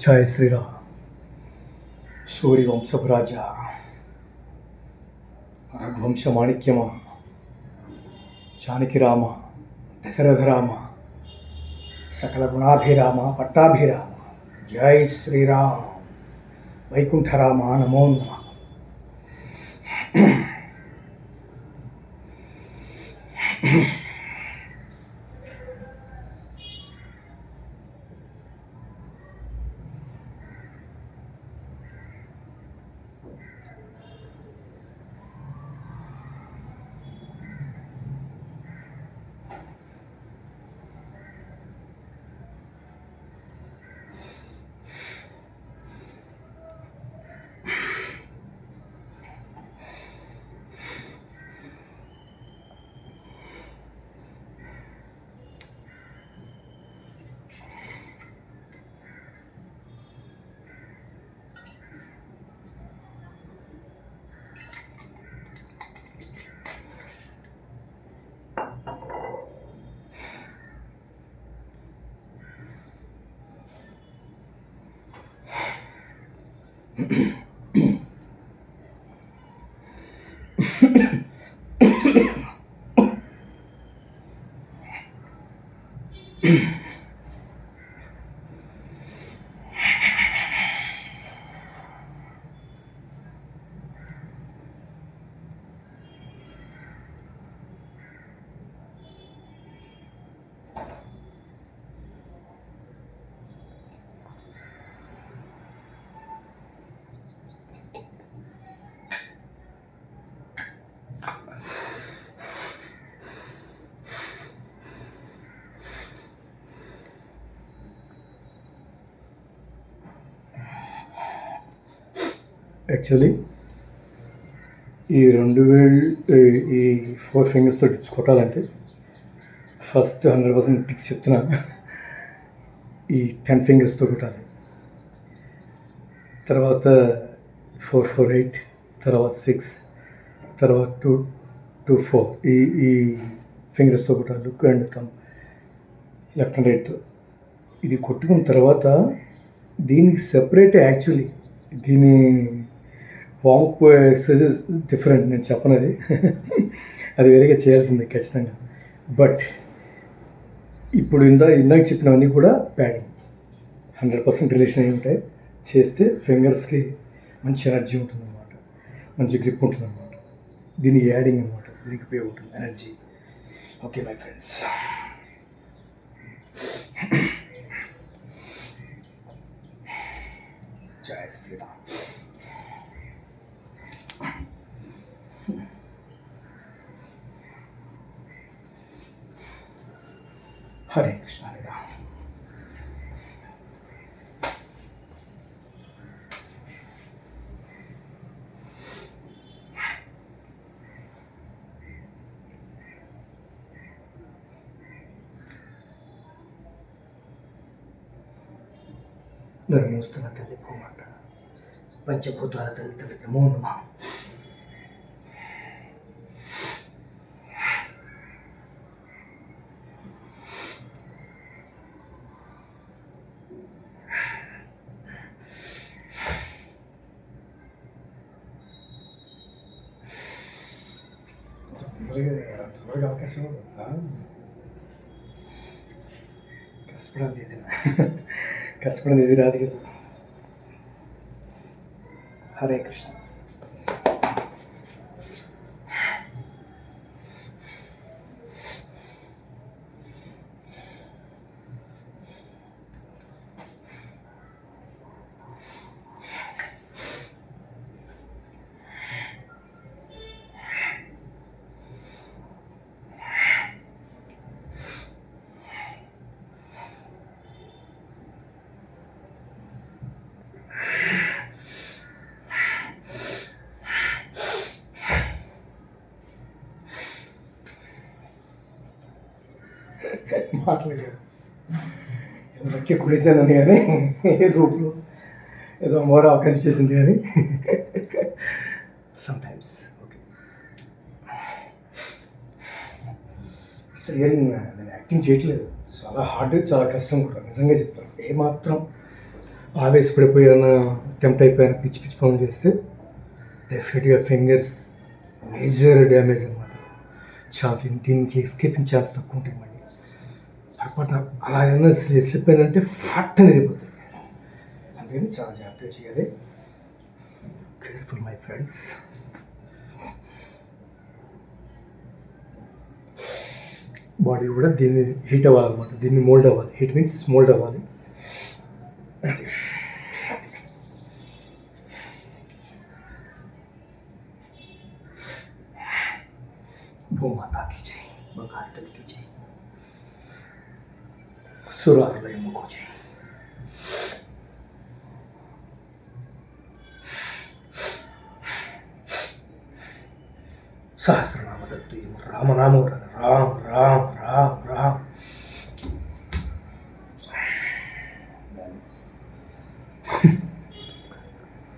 జయ శ్రీరామ్. సూర్యవంశపు రాజా, రఘువంశ మాణిక్యమ, జానకి రామ, దశరథ రామ, సకల గుణాభిరామ, పట్టాభిరామ, జై శ్రీరామ్. వైకుంఠరామ నమో నమః. యాక్చువల్లీ ఈ 4 ఫింగర్స్తో టిప్స్ కొట్టాలంటే ఫస్ట్ 100% టిక్స్ చెప్తున్నాను. ఈ 10 ఫింగర్స్తో కొట్టాలి, తర్వాత 4 4 8, తర్వాత 6, తర్వాత 2 2 4 ఈ ఫింగర్స్తో కొట్టాలి. Look and thumb, left and right. ఇది కొట్టుకున్న తర్వాత దీనికి సెపరేట్, యాక్చువల్లీ దీని వామప్ ఎక్సర్సైజెస్ డిఫరెంట్, నేను చెప్పనది. అది వేరేగా చేయాల్సిందే ఖచ్చితంగా. బట్ ఇప్పుడు ఇందాక చెప్పినవన్నీ కూడా ప్యాడింగ్ 100% రిలేషన్ అయి ఉంటాయి. చేస్తే ఫింగర్స్కి మంచి ఎనర్జీ ఉంటుందన్నమాట, మంచి గ్రిప్ ఉంటుందన్నమాట. దీనికి యాడింగ్ అనమాట, దీనికి ఉపయోగపడుతుంది ఎనర్జీ. ఓకే మై ఫ్రెండ్స్, జై శ్రీరామ్. హరే కృష్ణ, హరే రామ్. ధర్మోస్తుల తల్లి భూమాత, పంచభూతాల తల్లి నమో నమః. త్వరగా అవకాశం కష్టపడాలి, కష్టపడింది ఇది రాదు కదా. హరే కృష్ణ. మాట్లాడారు వెనక్కి కుడిసానని, కానీ ఏదో ఏదో అమ్మవారు అవకాశం చేసింది కానీ సమ్టైమ్స్. ఓకే, రియల్ నేను యాక్టింగ్ చేయట్లేదు, చాలా హార్డ్, చాలా కష్టం కూడా, నిజంగా చెప్తాను. ఏమాత్రం ఆవేశపడిపోయిన టెంప్ట్ అయిపోయిన పిచ్చి పిచ్చి పనులు చేస్తే డెఫినెట్గా ఫింగర్స్ మేజర్ డ్యామేజ్ అనమాట. ఛాన్స్ దీనికి ఎస్కేపింగ్ ఛాన్స్ తక్కువ ఉంటాయి. మళ్ళీ పొరపాటున అలా ఏదైనా స్లిప్ అయిందంటే ఫట్ అని వెళ్ళిపోతుంది. అందుకని చాలా జాగ్రత్తగా చేయాలి. Careful my friends. బాడీ కూడా దీన్ని హీట్ అవ్వాలన్నమాట. దీన్ని మోల్డ్ అవ్వాలి. హీట్ మీన్స్ మోల్డ్ అవ్వాలి. అది భూమాతా की जय, भगवतल की जय, सुरालय मुको जय. सहस्रनाम तत्व राम राम राम राम